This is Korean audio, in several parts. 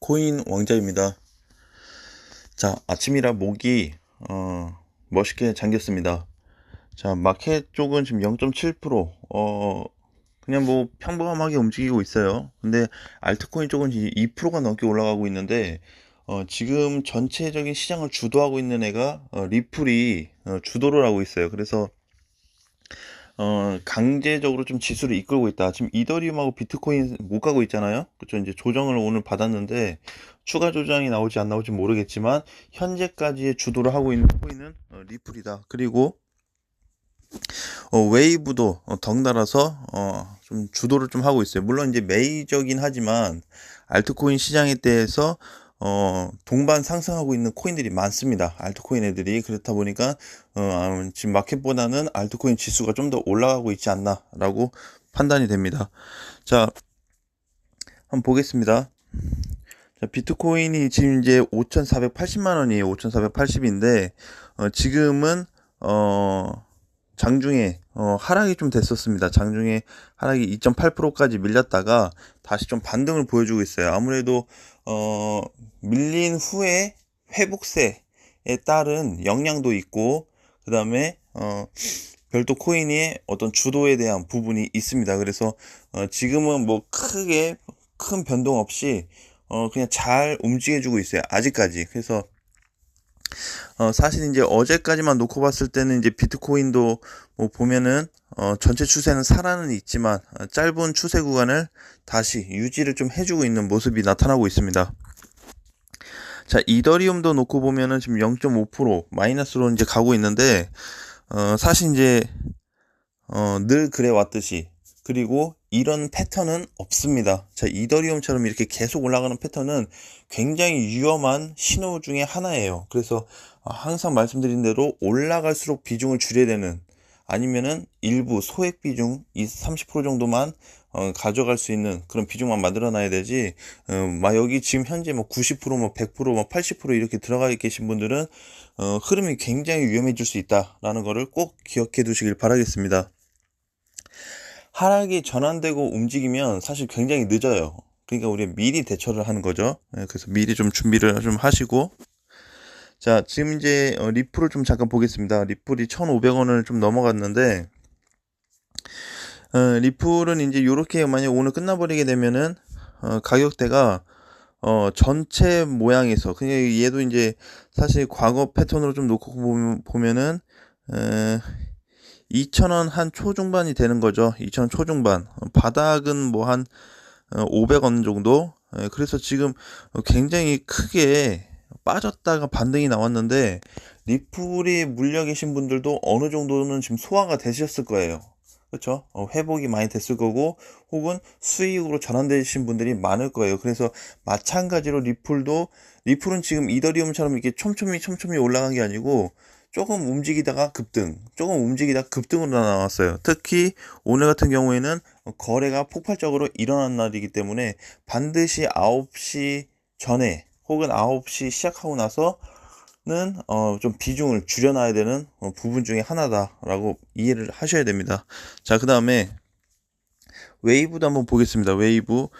코인 왕자입니다. 자, 아침이라 목이 멋있게 잠겼습니다. 자, 마켓 쪽은 지금 0.7% 그냥 뭐 평범하게 움직이고 있어요. 근데 알트코인 쪽은 2%가 넘게 올라가고 있는데 지금 전체적인 시장을 주도하고 있는 애가 리플이 주도를 하고 있어요. 그래서 강제적으로 좀 지수를 이끌고 있다. 지금 이더리움하고 비트코인 못 가고 있잖아요. 그쵸? 이제 조정을 오늘 받았는데, 추가 조정이 나올지 안 나올지 모르겠지만, 현재까지의 주도를 하고 있는 코인은 리플이다. 그리고, 웨이브도 덩달아서, 좀 주도를 좀 하고 있어요. 물론 이제 매이저긴 하지만, 알트코인 시장에 대해서 동반 상승하고 있는 코인들이 많습니다. 알트코인 애들이. 그렇다 보니까, 지금 마켓보다는 알트코인 지수가 좀 더 올라가고 있지 않나라고 판단이 됩니다. 자, 한번 보겠습니다. 자, 비트코인이 지금 이제 5,480만 원이에요. 5,480인데, 지금은, 장중에 하락이 좀 됐었습니다. 장중에 하락이 2.8%까지 밀렸다가 다시 좀 반등을 보여주고 있어요. 아무래도 밀린 후에 회복세에 따른 영향도 있고, 그 다음에 별도 코인의 어떤 주도에 대한 부분이 있습니다. 그래서 지금은 뭐 크게 큰 변동 없이 그냥 잘 움직여주고 있어요. 아직까지. 그래서 사실 이제 어제까지만 놓고 봤을 때는 이제 비트코인도 뭐 보면은 전체 추세는 살아는 있지만 짧은 추세 구간을 다시 유지를 좀 해주고 있는 모습이 나타나고 있습니다. 자, 이더리움도 놓고 보면은 지금 0.5% 마이너스로 이제 가고 있는데 사실 이제 늘 그래 왔듯이 그리고 이런 패턴은 없습니다. 자, 이더리움처럼 이렇게 계속 올라가는 패턴은 굉장히 위험한 신호 중에 하나예요. 그래서 항상 말씀드린 대로 올라갈수록 비중을 줄여야 되는 아니면은 일부 소액 비중 30% 정도만 가져갈 수 있는 그런 비중만 만들어 놔야 되지 막 여기 지금 현재 뭐 90%, 뭐 100%, 뭐 80% 이렇게 들어가 계신 분들은 흐름이 굉장히 위험해질 수 있다라는 거를 꼭 기억해 두시길 바라겠습니다. 하락이 전환되고 움직이면 사실 굉장히 늦어요. 그러니까 우리 미리 대처를 하는 거죠. 그래서 미리 좀 준비를 좀 하시고. 자, 지금 이제 리플을 좀 잠깐 보겠습니다. 리플이 1,500원을 좀 넘어갔는데 리플은 이제 요렇게 만약 오늘 끝나버리게 되면은 가격대가 전체 모양에서 그냥 얘도 이제 사실 과거 패턴으로 좀 놓고 보면은 2,000원 한 초중반이 되는 거죠. 2,000원 초중반. 바닥은 뭐 한 500원 정도. 그래서 지금 굉장히 크게 빠졌다가 반등이 나왔는데 리플이 물려 계신 분들도 어느 정도는 지금 소화가 되셨을 거예요. 그렇죠? 회복이 많이 됐을 거고 혹은 수익으로 전환되신 분들이 많을 거예요. 그래서 마찬가지로 리플은 지금 이더리움처럼 이렇게 촘촘히 올라간 게 아니고 조금 움직이다가 급등, 조금 움직이다가 급등으로 나왔어요. 특히 오늘 같은 경우에는 거래가 폭발적으로 일어난 날이기 때문에 반드시 9시 전에 혹은 9시 시작하고 나서는 좀 비중을 줄여놔야 되는 부분 중에 하나다라고 이해를 하셔야 됩니다. 자, 그 다음에 웨이브도 한번 보겠습니다. 웨이브도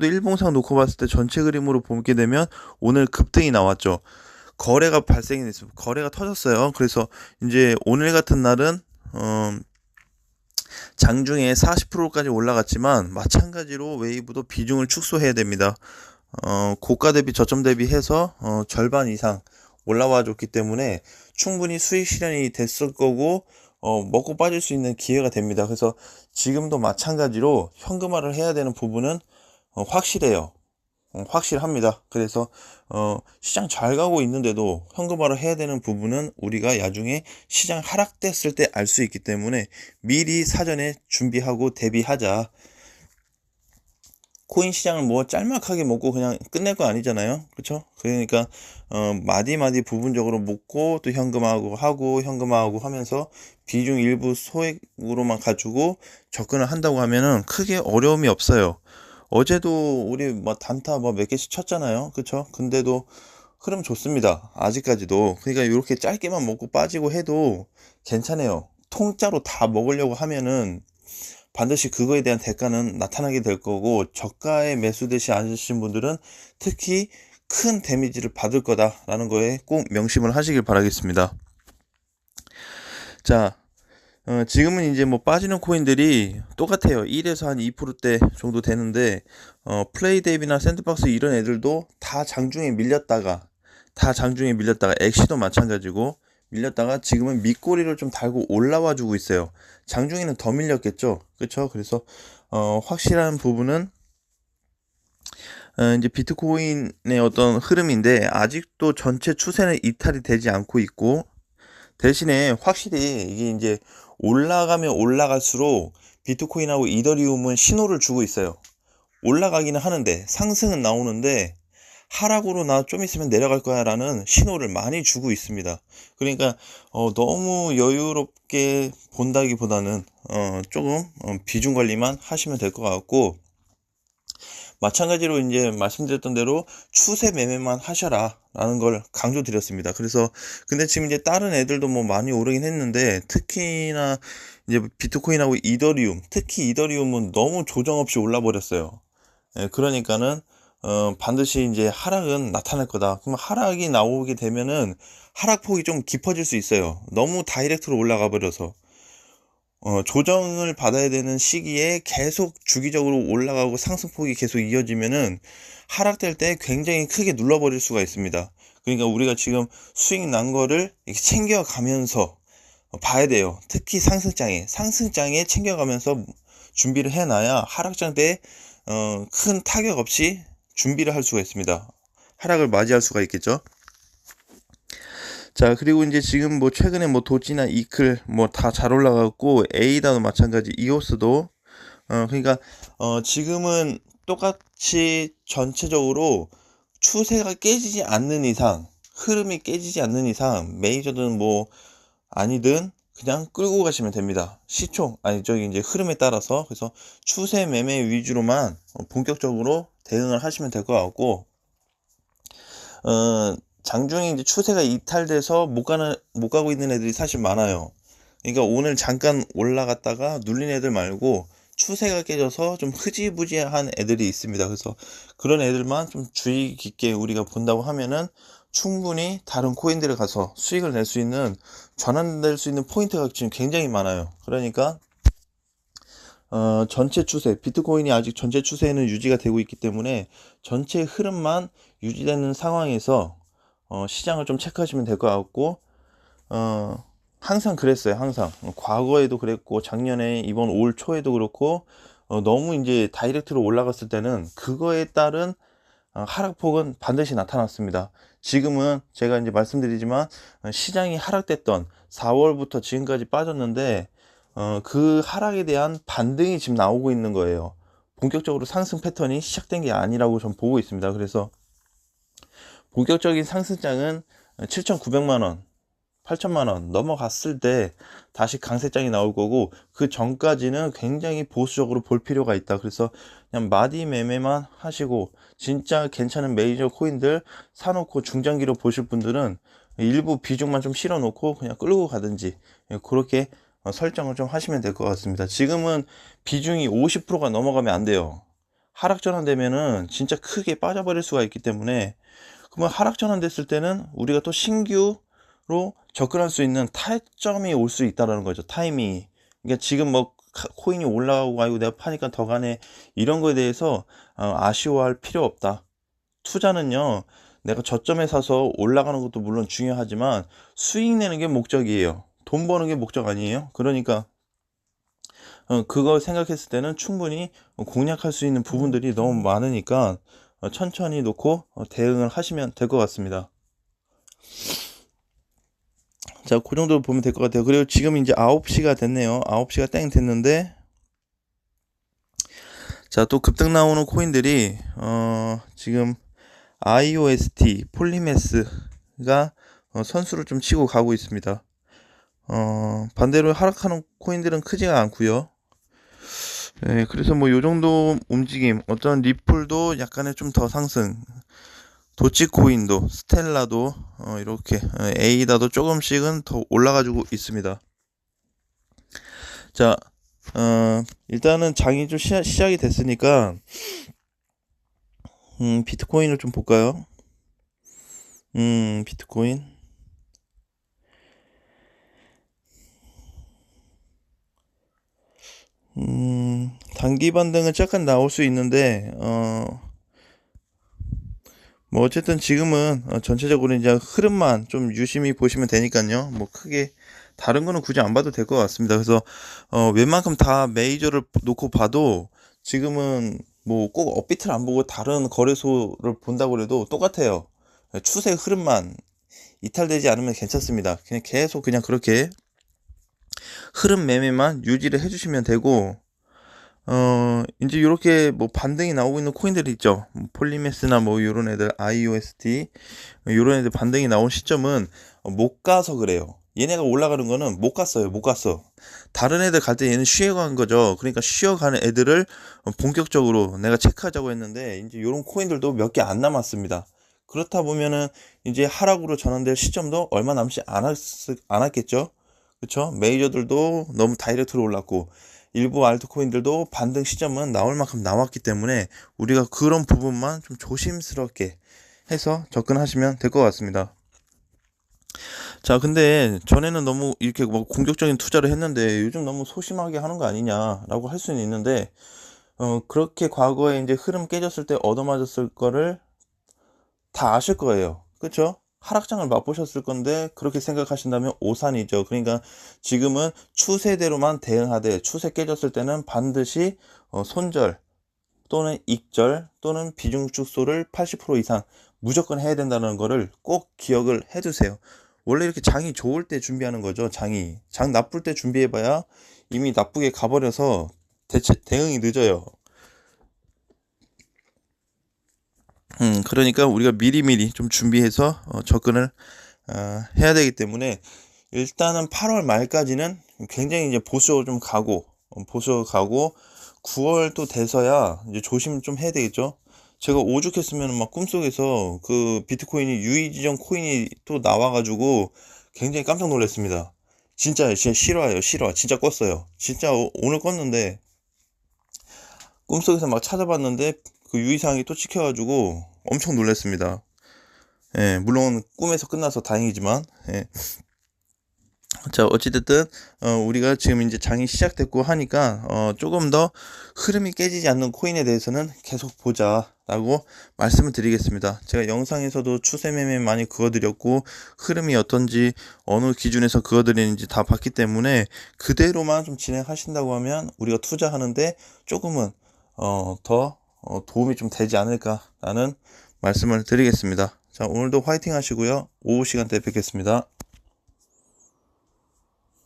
일봉상 놓고 봤을 때 전체 그림으로 보게 되면 오늘 급등이 나왔죠. 거래가 발생이 됐습니다. 거래가 터졌어요. 그래서 이제 오늘 같은 날은 장중에 40%까지 올라갔지만 마찬가지로 웨이브도 비중을 축소해야 됩니다. 고가 대비 저점 대비해서 절반 이상 올라와 줬기 때문에 충분히 수익 실현이 됐을 거고 먹고 빠질 수 있는 기회가 됩니다. 그래서 지금도 마찬가지로 현금화를 해야 되는 부분은 확실해요. 확실합니다. 그래서 시장 잘 가고 있는데도 현금화를 해야 되는 부분은 우리가 나중에 시장 하락됐을 때 알 수 있기 때문에 미리 사전에 준비하고 대비하자. 코인 시장을 뭐 짤막하게 먹고 그냥 끝낼 거 아니잖아요. 그렇죠? 그러니까 마디마디 부분적으로 먹고 또 현금화하고 하면서 비중 일부 소액으로만 가지고 접근을 한다고 하면은 크게 어려움이 없어요. 어제도 우리 뭐 단타 뭐 몇 개씩 쳤잖아요. 그쵸? 근데도 흐름 좋습니다. 아직까지도. 그러니까 이렇게 짧게만 먹고 빠지고 해도 괜찮아요. 통짜로 다 먹으려고 하면은 반드시 그거에 대한 대가는 나타나게 될 거고, 저가에 매수되지 않으신 분들은 특히 큰 데미지를 받을 거다라는 거에 꼭 명심을 하시길 바라겠습니다. 자, 지금은 이제 뭐 빠지는 코인들이 똑같아요. 1에서 한 2%대 정도 되는데, 플레이데이비나 샌드박스 이런 애들도 다 장중에 밀렸다가, 엑시도 마찬가지고 밀렸다가 지금은 밑꼬리를 좀 달고 올라와 주고 있어요. 장중에는 더 밀렸겠죠. 그쵸? 그래서 확실한 부분은 이제 비트코인의 어떤 흐름인데, 아직도 전체 추세는 이탈이 되지 않고 있고, 대신에 확실히 이게 이제 올라가면 올라갈수록 비트코인하고 이더리움은 신호를 주고 있어요. 올라가기는 하는데, 상승은 나오는데 하락으로 나 좀 있으면 내려갈 거야 라는 신호를 많이 주고 있습니다. 그러니까 너무 여유롭게 본다기보다는 조금 비중 관리만 하시면 될 것 같고, 마찬가지로 이제 말씀드렸던 대로 추세 매매만 하셔라 라는 걸 강조드렸습니다. 그래서 근데 지금 이제 다른 애들도 뭐 많이 오르긴 했는데, 특히나 이제 비트코인하고 이더리움, 특히 이더리움은 너무 조정 없이 올라 버렸어요. 그러니까는 반드시 이제 하락은 나타날 거다. 그럼 하락이 나오게 되면은 하락폭이 좀 깊어질 수 있어요. 너무 다이렉트로 올라가 버려서. 조정을 받아야 되는 시기에 계속 주기적으로 올라가고 상승폭이 계속 이어지면은 하락될 때 굉장히 크게 눌러버릴 수가 있습니다. 그러니까 우리가 지금 수익 난 거를 이렇게 챙겨가면서 봐야 돼요. 특히 상승장에 챙겨가면서 준비를 해놔야 하락장 때 큰 타격 없이 준비를 할 수가 있습니다. 하락을 맞이할 수가 있겠죠. 자, 그리고 이제 지금 뭐 최근에 뭐 도지나 이클 뭐 다 잘 올라갔고, 에이다도 마찬가지, 이오스도 그러니까 지금은 똑같이 전체적으로 추세가 깨지지 않는 이상, 흐름이 깨지지 않는 이상, 메이저든 뭐 아니든 그냥 끌고 가시면 됩니다. 이제 흐름에 따라서. 그래서 추세 매매 위주로만 본격적으로 대응을 하시면 될 것 같고, 장중에 이제 추세가 이탈돼서 못 가고 있는 애들이 사실 많아요. 그러니까 오늘 잠깐 올라갔다가 눌린 애들 말고 추세가 깨져서 좀 흐지부지한 애들이 있습니다. 그래서 그런 애들만 좀 주의 깊게 우리가 본다고 하면은 충분히 다른 코인들에 가서 수익을 낼 수 있는, 전환될 수 있는 포인트가 지금 굉장히 많아요. 그러니까 전체 추세, 비트코인이 아직 전체 추세는 유지가 되고 있기 때문에 전체 흐름만 유지되는 상황에서 시장을 좀 체크하시면 될 것 같고, 항상 그랬어요. 항상 과거에도 그랬고, 작년에 이번 올 초에도 그렇고, 너무 이제 다이렉트로 올라갔을 때는 그거에 따른 하락폭은 반드시 나타났습니다. 지금은 제가 이제 말씀드리지만 시장이 하락됐던 4월부터 지금까지 빠졌는데 그 하락에 대한 반등이 지금 나오고 있는 거예요. 본격적으로 상승 패턴이 시작된 게 아니라고 전 보고 있습니다. 그래서 본격적인 상승장은 7,900만원, 8천만원 넘어갔을 때 다시 강세장이 나올 거고, 그 전까지는 굉장히 보수적으로 볼 필요가 있다. 그래서 그냥 마디 매매만 하시고, 진짜 괜찮은 메이저 코인들 사놓고 중장기로 보실 분들은 일부 비중만 좀 실어 놓고 그냥 끌고 가든지, 그렇게 설정을 좀 하시면 될 것 같습니다. 지금은 비중이 50%가 넘어가면 안 돼요. 하락 전환되면은 진짜 크게 빠져버릴 수가 있기 때문에, 그러면 하락 전환됐을 때는 우리가 또 신규로 접근할 수 있는 타점이 올 수 있다라는 거죠. 타이밍이. 그러니까 지금 뭐 코인이 올라가고 아이고 내가 파니까 더 가네, 이런 거에 대해서 아쉬워할 필요 없다. 투자는요, 내가 저점에 사서 올라가는 것도 물론 중요하지만 수익 내는 게 목적이에요. 돈 버는 게 목적 아니에요. 그러니까 그거 생각했을 때는 충분히 공략할 수 있는 부분들이 너무 많으니까 천천히 놓고 대응을 하시면 될 것 같습니다. 자, 그 정도 보면 될 것 같아요. 그리고 지금 이제 9시가 됐네요. 9시가 땡 됐는데, 자, 또 급등 나오는 코인들이 지금 IOST, 폴리메스가 선수를 좀 치고 가고 있습니다. 반대로 하락하는 코인들은 크지가 않고요. 네, 그래서 뭐 요 정도 움직임, 어떤 리플도 약간의 좀 더 상승, 도치코인도, 스텔라도 이렇게 에이다도 조금씩은 더 올라가지고 있습니다. 자, 일단은 장이 좀 시작이 됐으니까, 비트코인을 좀 볼까요? 비트코인. 단기 반등은 잠깐 나올 수 있는데, 뭐 어쨌든 지금은 전체적으로 이제 흐름만 좀 유심히 보시면 되니까요. 뭐 크게 다른 거는 굳이 안 봐도 될 것 같습니다. 그래서 웬만큼 다 메이저를 놓고 봐도 지금은 뭐 꼭 업비트를 안 보고 다른 거래소를 본다고 해도 똑같아요. 추세 흐름만 이탈되지 않으면 괜찮습니다. 그냥 계속 그냥 그렇게 흐름 매매만 유지를 해주시면 되고, 이제 이렇게 뭐 반등이 나오고 있는 코인들이 있죠. 폴리메스나 뭐 요런 애들, IOST, 요런 애들 반등이 나온 시점은 못 가서 그래요. 얘네가 올라가는 거는 못 갔어요. 못 갔어. 다른 애들 갈 때 얘는 쉬어간 거죠. 그러니까 쉬어가는 애들을 본격적으로 내가 체크하자고 했는데, 이제 요런 코인들도 몇 개 안 남았습니다. 그렇다 보면은 이제 하락으로 전환될 시점도 얼마 남지 않았겠죠. 그쵸? 메이저들도 너무 다이렉트로 올랐고, 일부 알트코인들도 반등 시점은 나올 만큼 나왔기 때문에 우리가 그런 부분만 좀 조심스럽게 해서 접근하시면 될 것 같습니다. 자, 근데 전에는 너무 이렇게 뭐 공격적인 투자를 했는데 요즘 너무 소심하게 하는 거 아니냐라고 할 수는 있는데, 그렇게 과거에 이제 흐름 깨졌을 때 얻어맞았을 거를 다 아실 거예요. 그쵸? 하락장을 맛보셨을 건데 그렇게 생각하신다면 오산이죠. 그러니까 지금은 추세대로만 대응하되, 추세 깨졌을 때는 반드시 손절 또는 익절 또는 비중 축소를 80% 이상 무조건 해야 된다는 거를 꼭 기억을 해두세요. 원래 이렇게 장이 좋을 때 준비하는 거죠. 장 나쁠 때 준비해봐야 이미 나쁘게 가버려서 대응이 늦어요. 그러니까 우리가 미리미리 좀 준비해서 접근을 해야 되기 때문에, 일단은 8월 말까지는 굉장히 이제 보수 가고 9월 또 돼서야 이제 조심 좀 해야 되겠죠. 제가 오죽했으면 막 꿈속에서 그 비트코인이 유의지정 코인이 또 나와가지고 굉장히 깜짝 놀랐습니다. 진짜 실화예요, 실화. 진짜 껐어요. 진짜 오늘 껐는데 꿈속에서 막 찾아봤는데 그 유의사항이 또 찍혀가지고 엄청 놀랐습니다. 예, 물론 꿈에서 끝나서 다행이지만, 예. 자, 어찌됐든 우리가 지금 이제 장이 시작됐고 하니까 조금 더 흐름이 깨지지 않는 코인에 대해서는 계속 보자라고 말씀을 드리겠습니다. 제가 영상에서도 추세 매매 많이 그어드렸고, 흐름이 어떤지 어느 기준에서 그어드리는지 다 봤기 때문에 그대로만 좀 진행하신다고 하면 우리가 투자하는데 조금은 더 도움이 좀 되지 않을까라는 말씀을 드리겠습니다. 자, 오늘도 화이팅 하시고요. 오후 시간대에 뵙겠습니다.